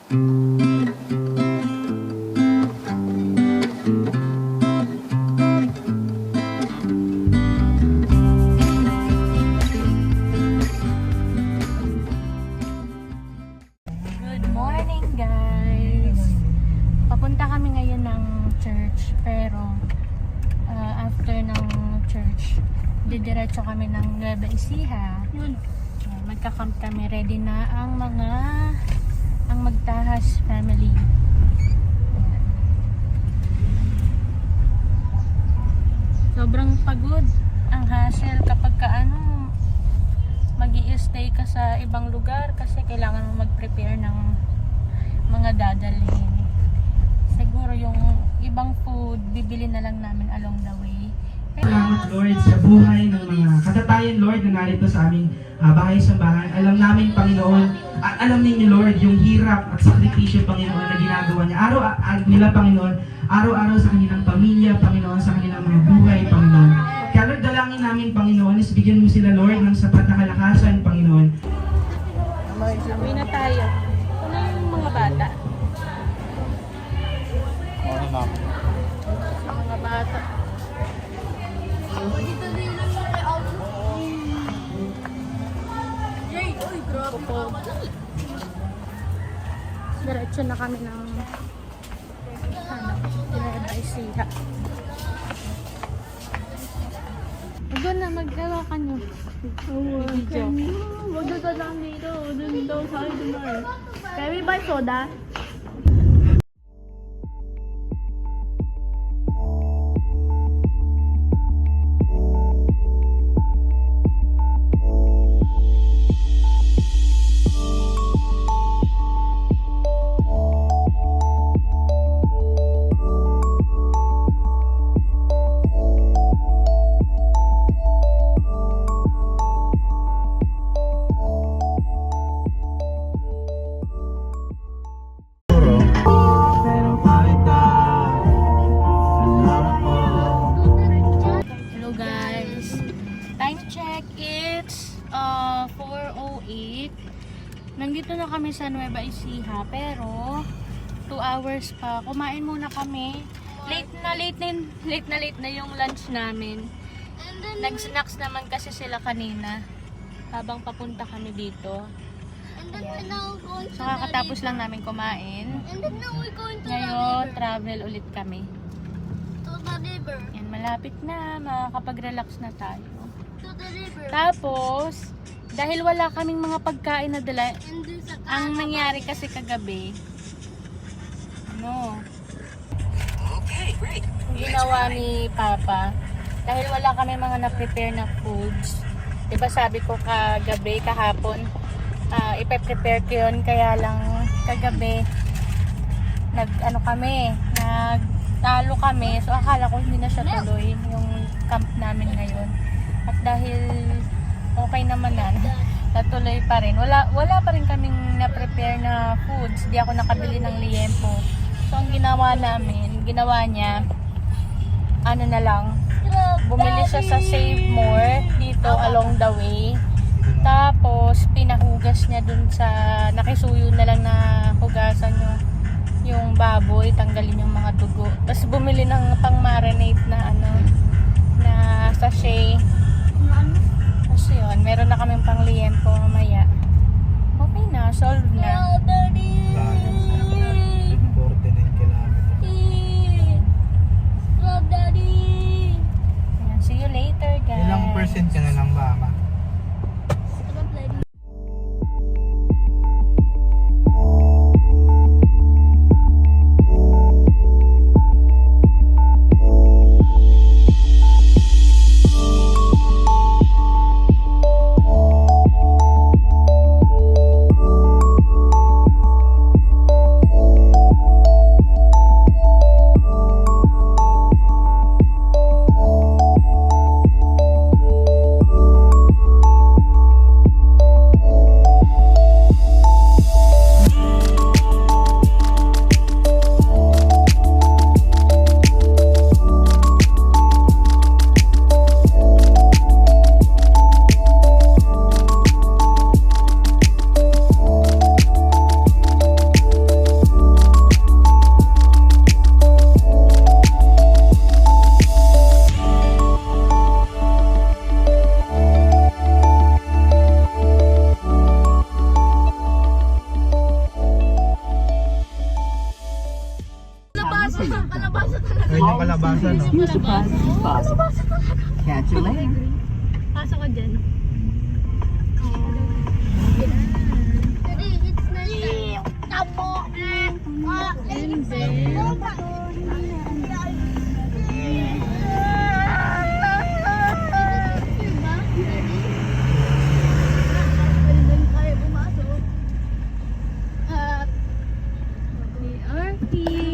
Papunta kami ngayon ng church, pero after ng church, didiretso kami ng Nueva Ecija. Yun. Magka-camp kami. Ready na ang Magtahas family. Sobrang pagod ang hassle kapag mag-i-stay ka sa ibang lugar kasi kailangan mo mag-prepare ng mga dadalhin. Siguro yung ibang food, bibili na lang namin along the way. Salamat Lord sa buhay ng mga katatayan Lord na narito sa aming bahay-sambahan. Alam namin Panginoon, at alam ninyo Lord yung hirap at sakripisyo Panginoon na ginagawa niya. Nila Panginoon, araw-araw sa kanilang pamilya, Panginoon, sa kanilang mga buhay, Panginoon. Kaya Lord, dalangin namin Panginoon, is bigyan mo sila Lord ng sapat na kalakasan, Panginoon. Uwi na tayo. Ano yung mga bata? Mga bata. Dito din lang yung kay Aldo. Yay! Uy, grabe ka ba? Diretso na kami ng Nueva Ecija. Doon na, maggawa ka nyo. Video. Magdata lang dito. Doon daw sa akin dumar. Can we buy soda? Hello guys. Time check, it's 4:08. Nandito na kami sa Nueva Ecija, pero 2 hours pa. Kumain muna kami. Late na yung lunch namin. Nag-snacks naman kasi sila kanina habang papunta kami dito. So kakatapos lang namin kumain. And then now we're going to Ngayon, travel ulit kami. the river. Yan, malapit na. Makakapag-relax na tayo. To the river. Tapos, dahil wala kaming mga pagkain na dala, And then sa ang nangyari kasi kagabi, ginawa ni Papa, dahil wala kami mga na-prepare na foods, diba sabi ko kahapon, ipe-prepare ko yun, kaya lang kagabi, nagtalo kami, so akala ko hindi na siya tuloy yung camp namin ngayon. At dahil okay naman na, natuloy pa rin. Wala pa rin kaming na-prepare na foods. Di ako nakabili ng liempo. So ang ginawa niya, na lang, bumili siya sa Save More dito along the way. Tapos pinahugas niya dun sa, nakisuyo na lang na hugasan yung baboy, tanggalin yung mga dugo. Tapos bumili ng pang-marinate na na sachet. Kasi yun, meron na kaming pang-liempo mamaya. Okay na, solved na. Ayan, see you later guys. Ilang percent ka na lang ba, Ma? for you. Ayun yung kalabasa, no? Your surprise is possible. Catch you later. Pasok ka dyan. We are here.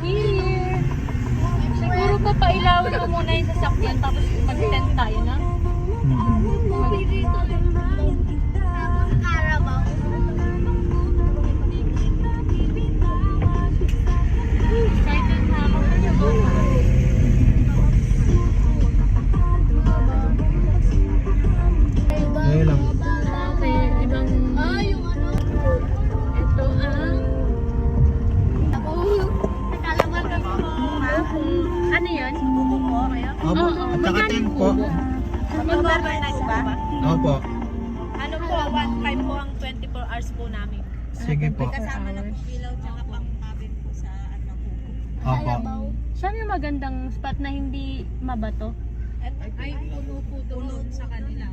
We're here. Siguro papailawin mo muna yung sasakyan tapos mag-tent tayo na. Excited na ako. Ngayon lang. Okay, ibang... Ito ang... Ano yun? Opo. Oo, At saka 10 po. Mag-overnight ba? Opo. Ano po, 1.5 po ang 24 hours po namin. Sige po. Kasama na po ilaw tsaka pang cabin po sa ano po. Opo. Saan yung magandang spot na hindi mabato? Ay, puno po doon sa kanila.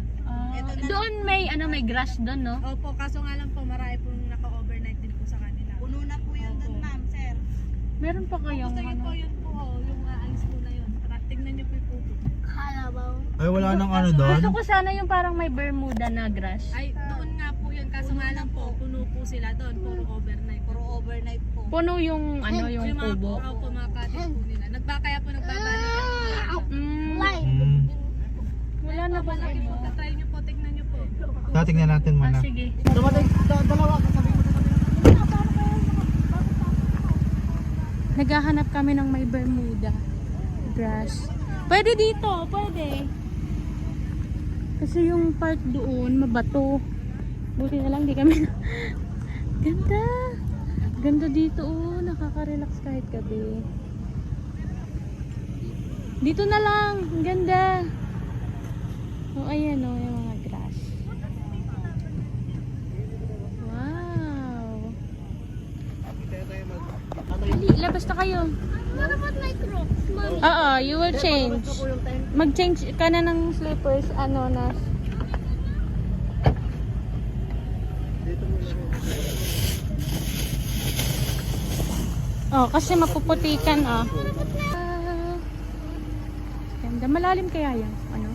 Doon may may grass doon, no? Opo, kaso nga lang po, marami po naka-overnight din po sa kanila. Puno na po yun doon, ma'am, sir. Meron pa kayong Gusto yun po yun po, yung aalis po na yun. Tingnan niyo po yung pupo. Ay, wala nang ano doon. Gusto ko sana yung parang may Bermuda na grass. Ay, doon nga po yun, kaso nga lang po, puno po sila doon, puro overnight. Puro overnight po. Puno yung yung mga kubo. po, mga cottage po nila. Kaya po nagbabalikan. Wala na ba Malaki po, tatry niyo po, tignan niyo po. Tingnan natin muna. Sige. Naghahanap kami ng may Bermuda grass. Pwede dito, pwede. Kasi yung part doon, mabato. Buti na lang, di kami Ganda. Ganda dito, oh. Nakaka-relax kahit gabi. Dito na lang. Ang ganda. Oh, ayan, oh. Yung mga grass. Wow. Dali, labas na kayo. What about my crocs, ma'am? Oo, you will change. Mag-change ka na ng slippers, na. Oh, kasi mapuputikan, oh. Ganda. Malalim kaya yan? Ano?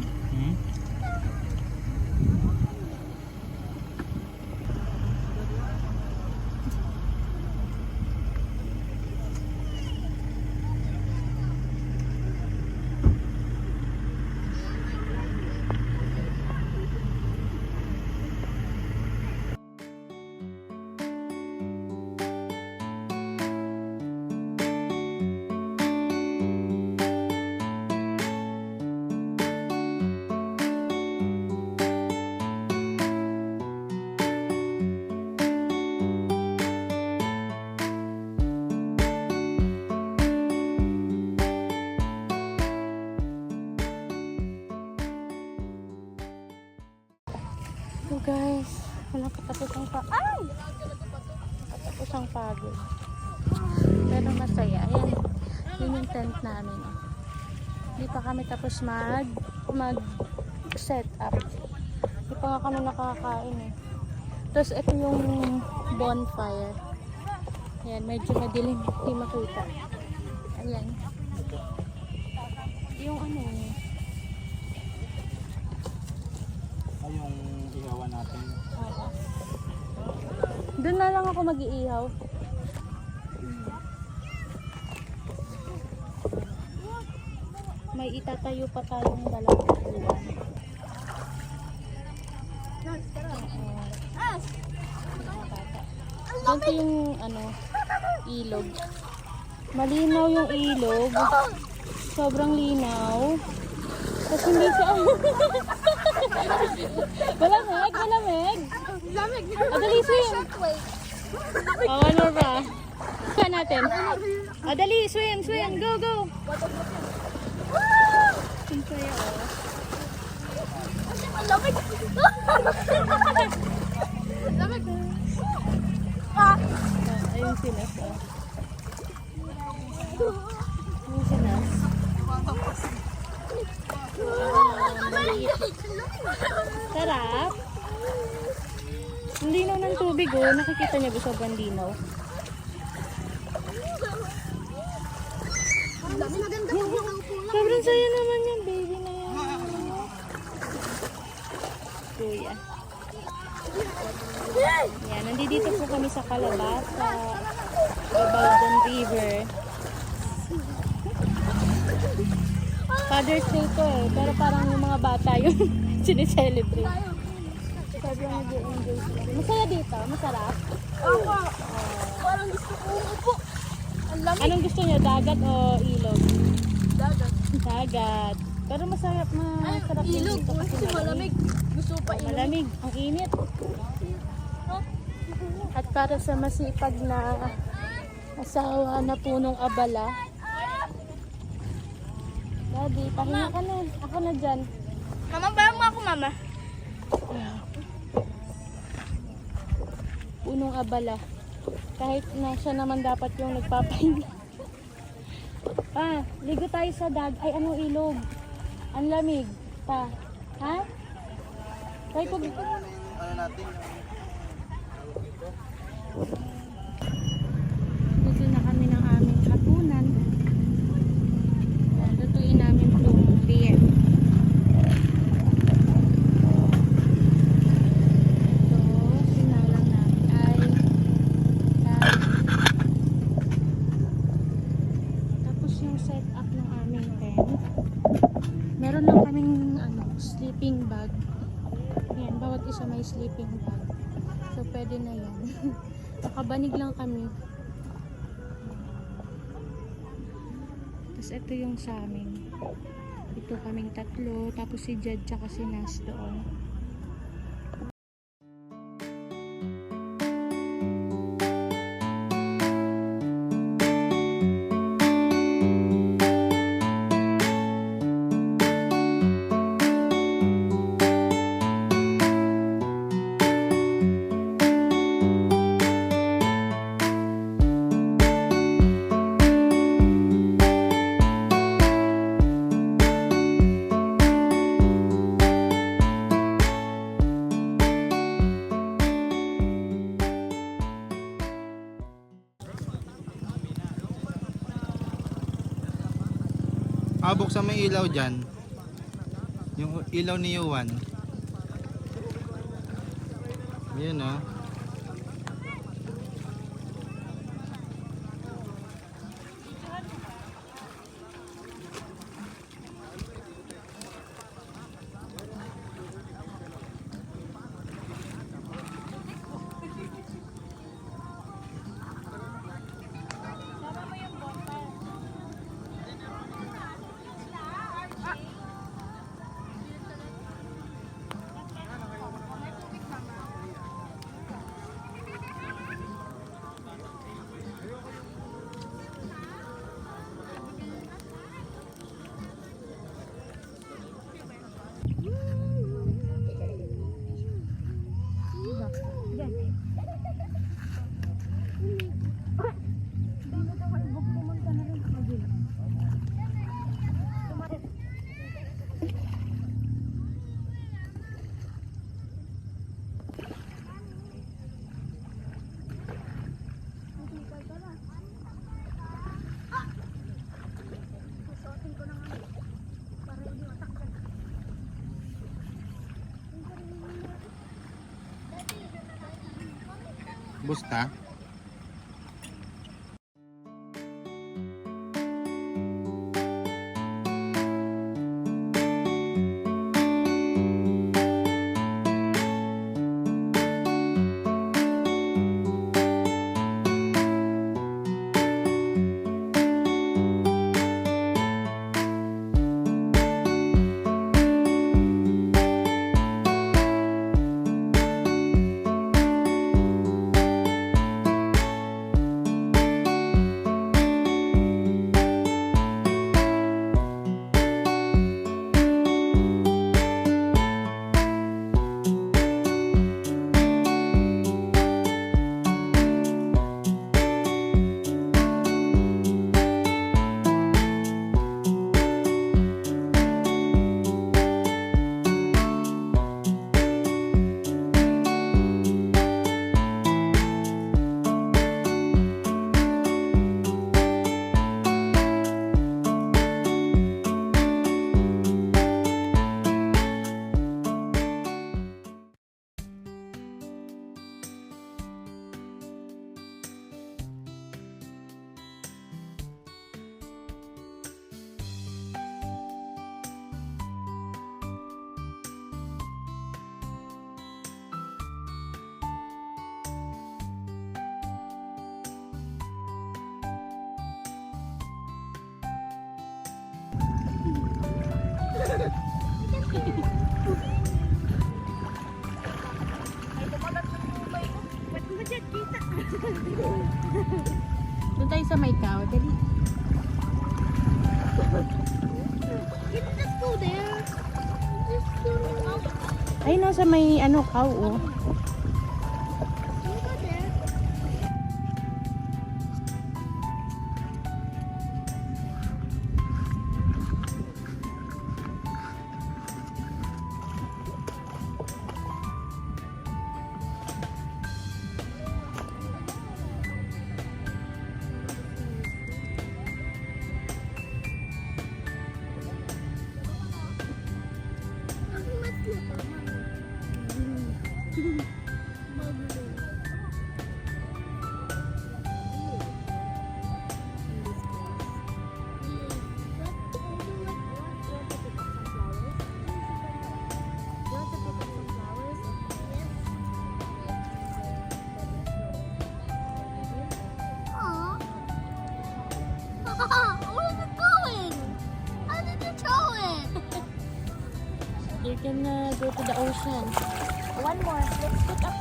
So guys, walang katapusang katapusang pagod. Pero masaya. Ayan, yun yung tent namin. Hindi pa kami tapos mag set up. Hindi pa nga kami nakakain eh. Tapos ito yung bonfire. Ayan, medyo madilim. Hindi makita. Ayan. Yung Yung ihawan natin. doon na lang ako mag-iihaw. May itatayo pa tayong dalawang buwan. Ganito yung ilog. Malinaw yung ilog. Sobrang linaw. Tapos hindi siya malamig, malamig. Dali, swim. One more ba? Kaya natin. Dali, swim, swim. Go, go. Ang saya, oh. Ayun sila sa. Ayun sila. Sarap. Ang linaw ng tubig oh. Nakikita niyo ba sobrang linaw? Sobrang saya naman yung baby na yan. Kuya. Yan, nandito po kami sa Calabas, sa Gabaldon River. Father's Day to eh, pero parang yung mga bata yung sinicelebrate. Sobrang nag-enjoy sila. Masaya dito? Masarap? Opo. Parang gusto ko upo. Ang lamig. Anong gusto niyo? Dagat o ilog? Dagat. Dagat. Pero masarap, masarap din Ilog. dito Kasi malamig. Gusto pa ilog. Malamig. Ang init. At para sa masipag na asawa na punong abala. Daddy, pahinga ka na. Ako na dyan. Mama, bayan mo ako, mama. Punong abala. Kahit na siya naman dapat yung nagpapahinga. Pa, ligo tayo sa ay anong ilog. Ang lamig. Pa, ha? Try ko. Gusto na kami ng aming hapunan. Lutuin namin itong beer. Ito, sinalang namin ay tapos yung setup ng aming tent. Meron lang kaming sleeping bag. Ayan, bawat isa may sleeping bag. So, pwede na yan. Nakabanig lang kami. Tapos, ito yung sa amin. Ito kaming tatlo. Tapos, si Jed tsaka si Nas doon. Buksan mo yung ilaw dyan. Yung ilaw ni Yuan. Yun oh. Busta? Doon tayo sa may cow. Dali. Let's go there. Let's go. Ay, nasa may ano, cow, oh. We'll go there. Where's it going? How did you throw it? You can go to the ocean. One more. Let's pick up.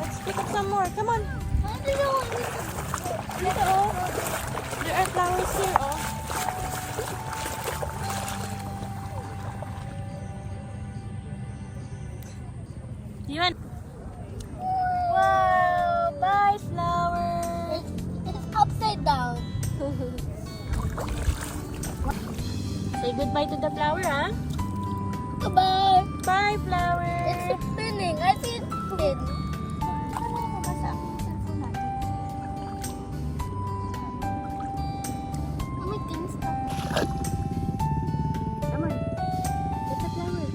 Let's pick up some more. Come on. How did you Dito, oh. There are flowers here, oh. Yun. Wow! Bye, flower! It's upside down. Say goodbye to the flower, huh? Goodbye. Bye, flower! It's spinning. I see it spin. Come on. Get the flower.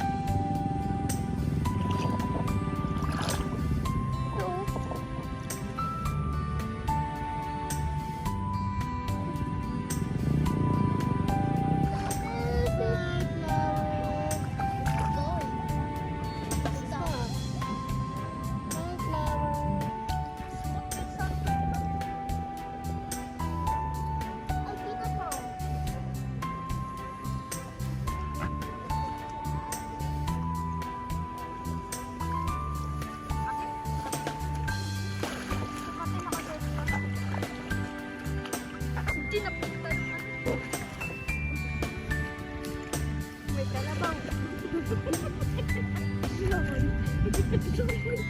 May kalabang.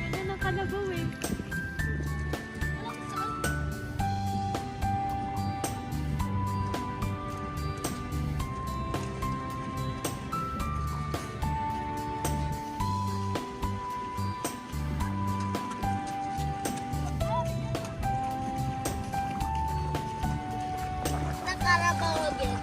Ganda ng kalabaw eh. Nakarabaw again.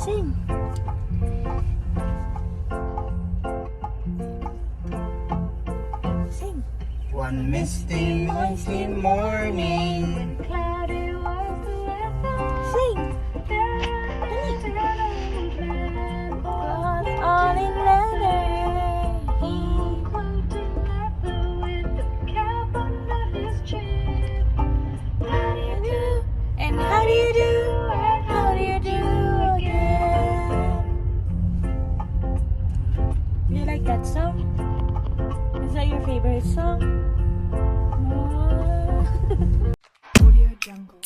Sing. Sing. One misty morning. Sing. All in leather. And how do you do? How do you do again? You like that song? Is that your favorite song? Audio Jungle.